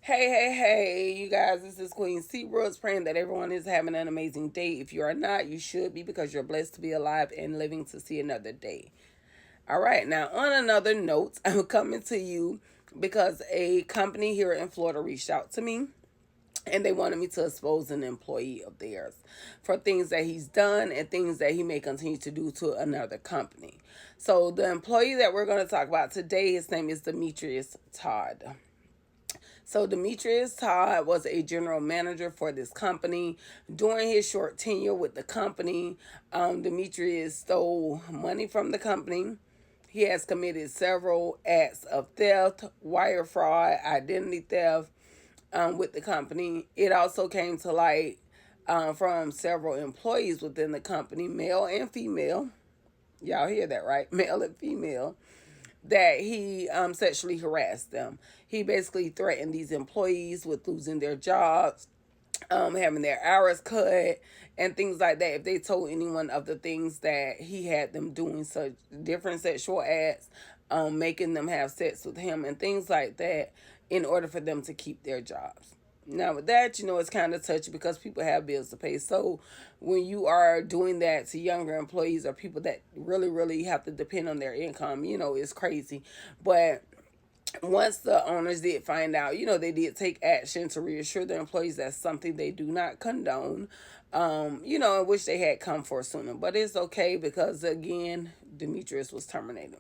Hey, you guys, this is Queen C. Brooks praying that everyone is having an amazing day. If you are not, you should be because you're blessed to be alive and living to see another day. All right, now on another note, I'm coming to you because a company here in Florida reached out to me and they wanted me to expose an employee of theirs for things that he's done and things that he may continue to do to another company. So, the employee that we're going to talk about today, his name is Demetrius Todd. So Demetrius Todd was a general manager for this company. During his short tenure with the company, Demetrius stole money from the company. He has committed several acts of theft, wire fraud, identity theft with the company. It also came to light from several employees within the company, male and female. Y'all hear that, right? Male and female, that he sexually harassed them. He basically threatened these employees with losing their jobs, having their hours cut, and things like that if they told anyone of the things that he had them doing, such different sexual acts, making them have sex with him, and things like that in order for them to keep their jobs. Now, with that, it's kind of touchy because people have bills to pay. So, when you are doing that to younger employees or people that really, really have to depend on their income, it's crazy. But once the owners did find out, they did take action to reassure their employees that's something they do not condone, in which they had come for sooner. But it's okay because, again, Demetrius was terminated.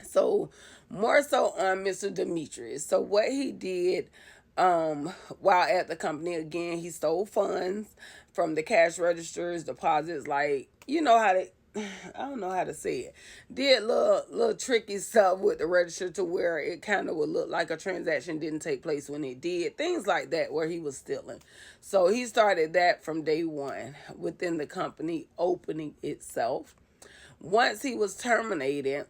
So, more so on Mr. Demetrius. So, what he did while at the company, again, he stole funds from the cash registers, deposits, like, how to, I don't know how to say it. Did little tricky stuff with the register to where it kind of would look like a transaction didn't take place when it did. Things like that where he was stealing. So he started that from day one within the company opening itself. Once he was terminated,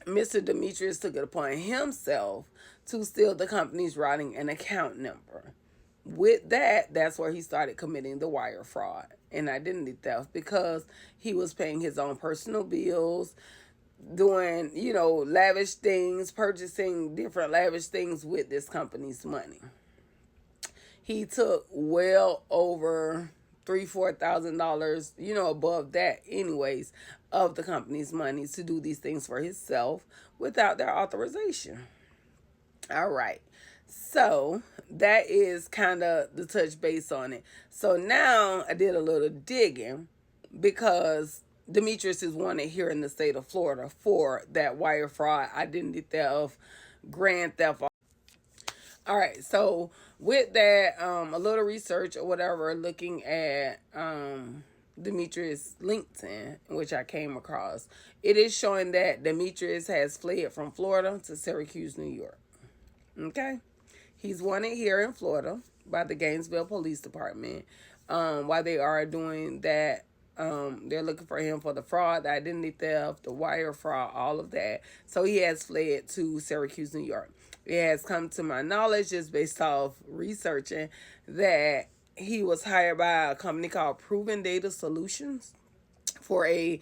Mr. Demetrius took it upon himself to steal the company's routing and account number. With that, that's where he started committing the wire fraud and identity theft because he was paying his own personal bills, doing, lavish things, purchasing different lavish things with this company's money. He took well over $3,000-4,000, above that anyways, of the company's money to do these things for himself without their authorization. All right. So that is kind of the touch base on it. So now I did a little digging because Demetrius is wanted here in the state of Florida for that wire fraud, identity theft, grand theft. All right, so with that, a little research or whatever, looking at Demetrius' LinkedIn, which I came across, it is showing that Demetrius has fled from Florida to Syracuse, New York. Okay, he's wanted here in Florida by the Gainesville Police Department. While they are doing that, they're looking for him for the fraud, the identity theft, the wire fraud, all of that. So he has fled to Syracuse, New York. It has come to my knowledge, just based off researching, that he was hired by a company called Proven Data Solutions for a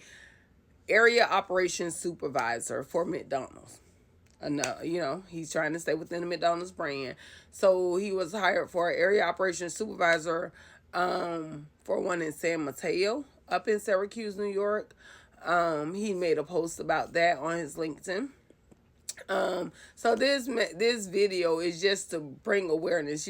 area operations supervisor for McDonald's. No, he's trying to stay within the McDonald's brand. So he was hired for an area operations supervisor for one in San Mateo up in Syracuse, New York. He made a post about that on his LinkedIn. So this video is just to bring awareness.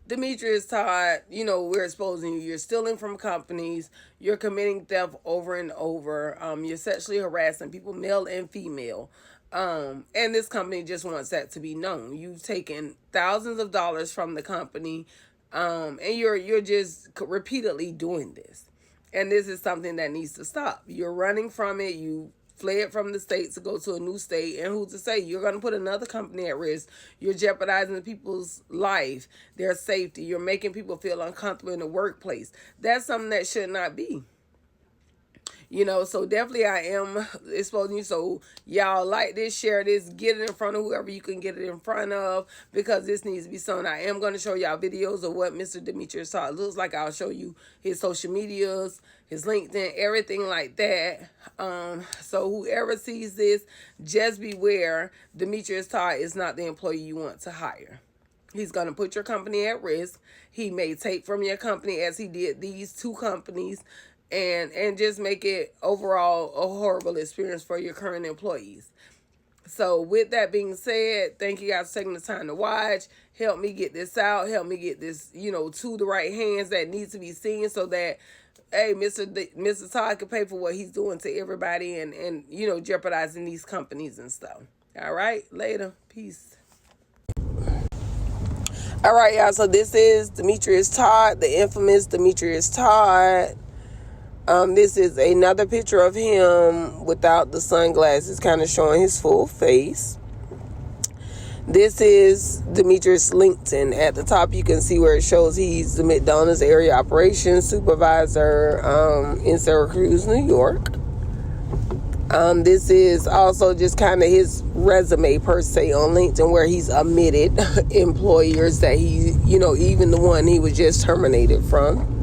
Demetrius Todd, we're exposing you. You're stealing from companies. You're committing theft over and over. You're sexually harassing people, male and female. And this company just wants that to be known. You've taken thousands of dollars from the company, and you're just repeatedly doing this. And this is something that needs to stop. You're running from it. You fled from the state to go to a new state, and who's to say you're going to put another company at risk? You're jeopardizing people's life, their safety. You're making people feel uncomfortable in the workplace. That's something that should not be. So definitely I am exposing you. So y'all like this, share this, get it in front of whoever you can get it in front of, because this needs to be sown. I am going to show y'all videos of what Mr. Demetrius Todd looks like. I'll show you his social medias, his LinkedIn, everything like that. So whoever sees this, just beware. Demetrius Todd is not the employee you want to hire. He's going to put your company at risk. He may take from your company as he did these two companies, and just make it overall a horrible experience for your current employees. So with that being said, thank you guys for taking the time to watch. Help me get this out. Help me get this, to the right hands that needs to be seen, so that, hey, Mr. Todd can pay for what he's doing to everybody, and jeopardizing these companies and stuff. All right, later. Peace. All right, y'all. So this is Demetrius Todd, the infamous Demetrius Todd. This is another picture of him without the sunglasses, kind of showing his full face. This is Demetrius' LinkedIn. At the top, you can see where it shows he's the McDonald's area operations supervisor in Syracuse, New York. This is also just kind of his resume per se on LinkedIn, where he's omitted employers that he, even the one he was just terminated from.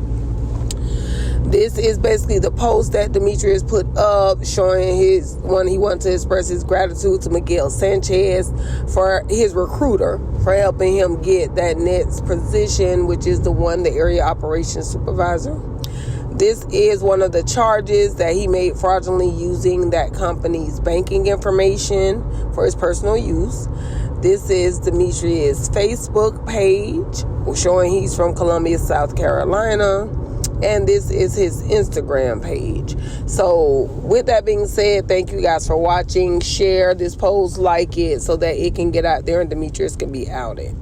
This is basically the post that Demetrius put up showing he wanted to express his gratitude to Miguel Sanchez, for his recruiter, for helping him get that next position, which is the area operations supervisor. This is one of the charges that he made fraudulently using that company's banking information for his personal use. This is Demetrius' Facebook page showing he's from Columbia, South Carolina. And this is his Instagram page. So with that being said, thank you guys for watching. Share this post, like it, so that it can get out there and Demetrius can be outed.